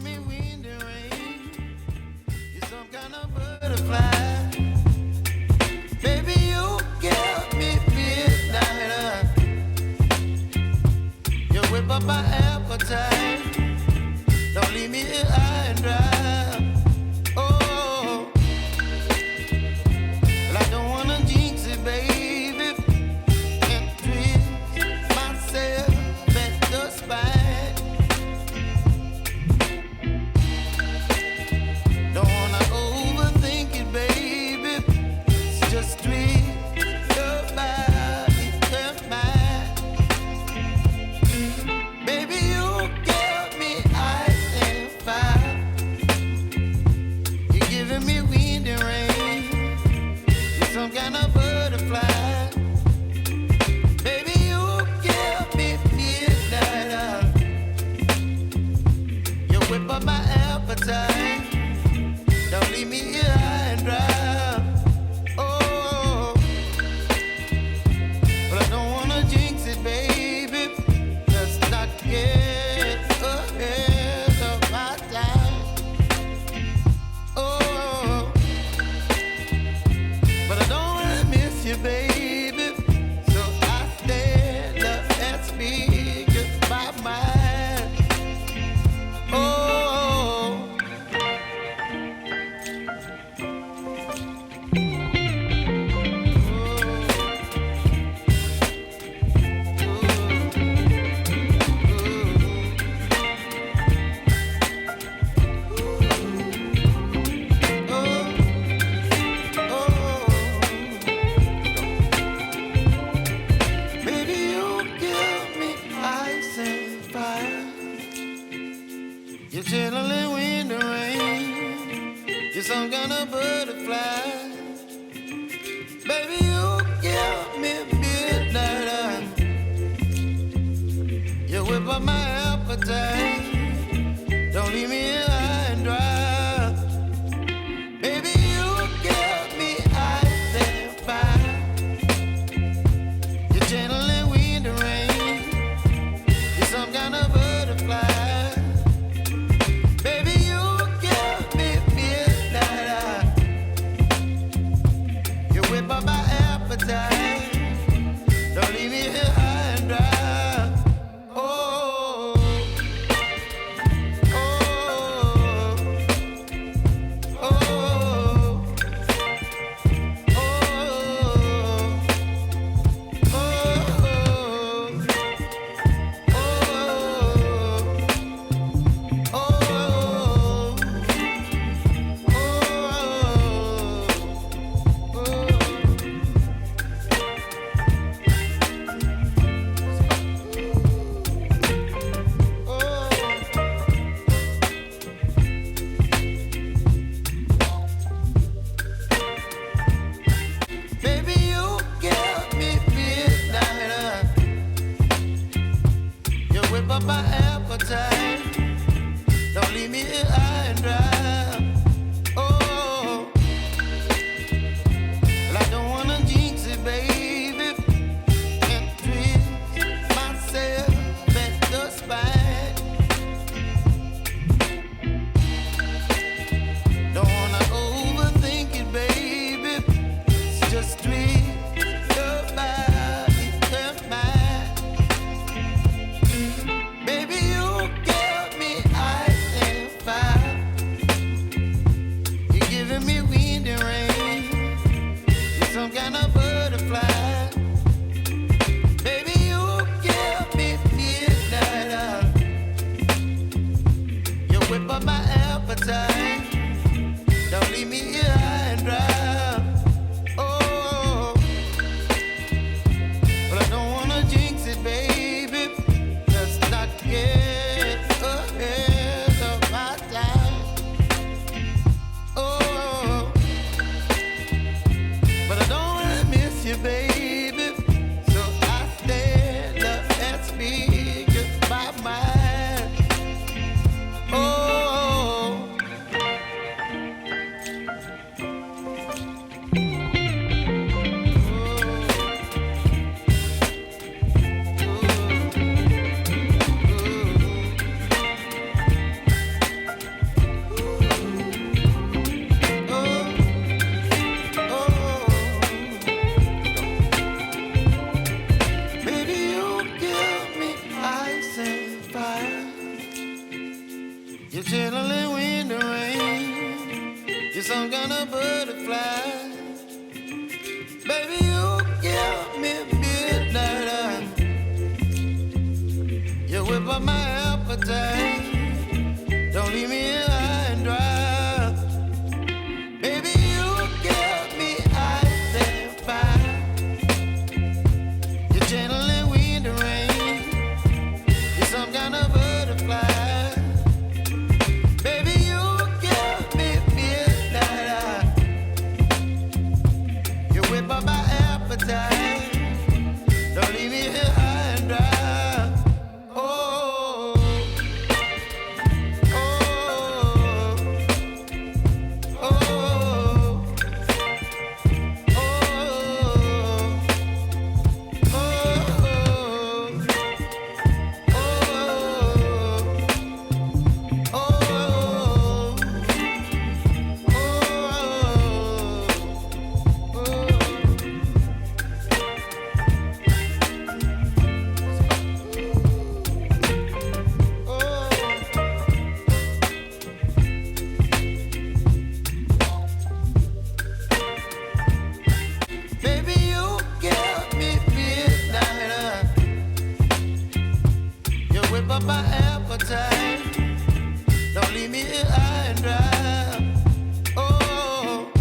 giving me wind and rain. You're some kind of butterfly. Baby, you give me midnight. You whip up my appetite. Don't leave me here high and dry. Oh, well, I don't wanna jinx it, baby, and twist myself at the spine. Don't wanna overthink it, baby. It's just twist your body and mine. Baby, you give me ice and fire. You're giving me wind and rain. You're some kind of butterfly. Baby, you give me midnight. You whip up my appetite. Don't leave me here high and dry. Oh, but I don't wanna jinx it, baby. Let's not get ahead of my time. Oh, but I don't wanna miss you, baby. So I stand up and speak my mind. Oh. Baby, you give me ice and fire. You're channeling wind and rain. You're some kind of butterfly. Baby, you give me midnight. You whip up my appetite. Don't leave me here high and dry. Baby, you give me ice and fire. You're channeling wind and rain. You're some kind of butterfly. Baby, you give me midnight. You whip up my appetite. Don't leave me here high and dry. Oh, oh, oh, oh, baby, you give me midnight. You whip up my appetite. Don't leave me here high and dry. Oh, well, I don't wanna jinx it, baby, and twist myself at the spine. Don't wanna overthink it, baby. It's just twist your body and mine. Baby, you give me ice and fire. You're giving me wind and rain. You're some kind of butterfly. Baby, you give me midnight. You whip up my appetite. Don't leave me here high and dry. Oh, but I don't wanna jinx it, baby. Let's not get ahead of my time. Oh, but I don't wanna miss you, baby. So I stand up and speak my mind. Oh, You're chilling in the rain. You're some kind of butterfly. Baby, you give me midnight. You whip up my appetite. Don't leave me here high and dry. Baby, you give me ice and fire. You're channeling wind and rain. You're some kind of butterfly. Baby, you give me midnight. You whip up my appetite. Don't leave me here high and dry. Up my appetite. Don't leave me here high and dry. Oh,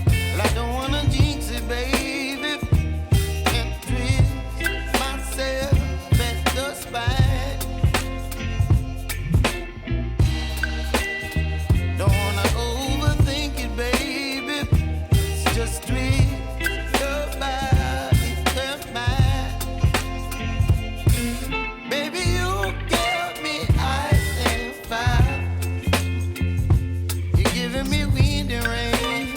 well, I don't wanna jinx it, baby, and twist myself at the spine. Don't wanna overthink it, baby. It's just twist your body and mine. Baby, you give me ice and fire. You're giving me wind and rain.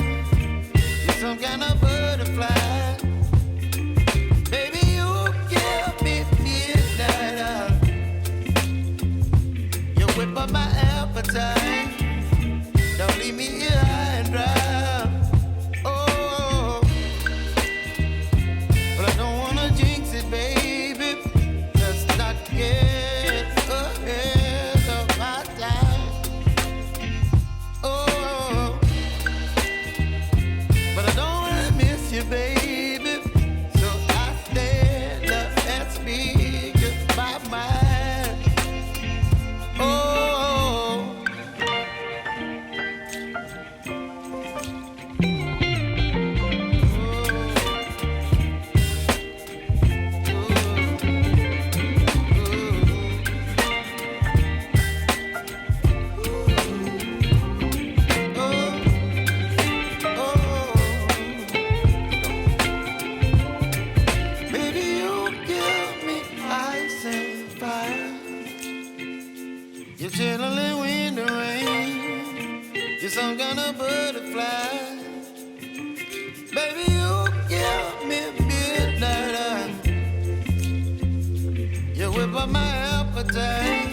You're some kind of butterfly. Baby, you give me midnight. You whip up my appetite. Don't leave me here high and dry. Oh, but I don't wanna jinx it, baby. Get ahead of my time. Oh, but I don't wanna miss you, baby. So I stand up and speak my mind. Oh, you're chilling in the rain. You're some kind of butterfly. Baby, you give me midnight. You whip up my appetite.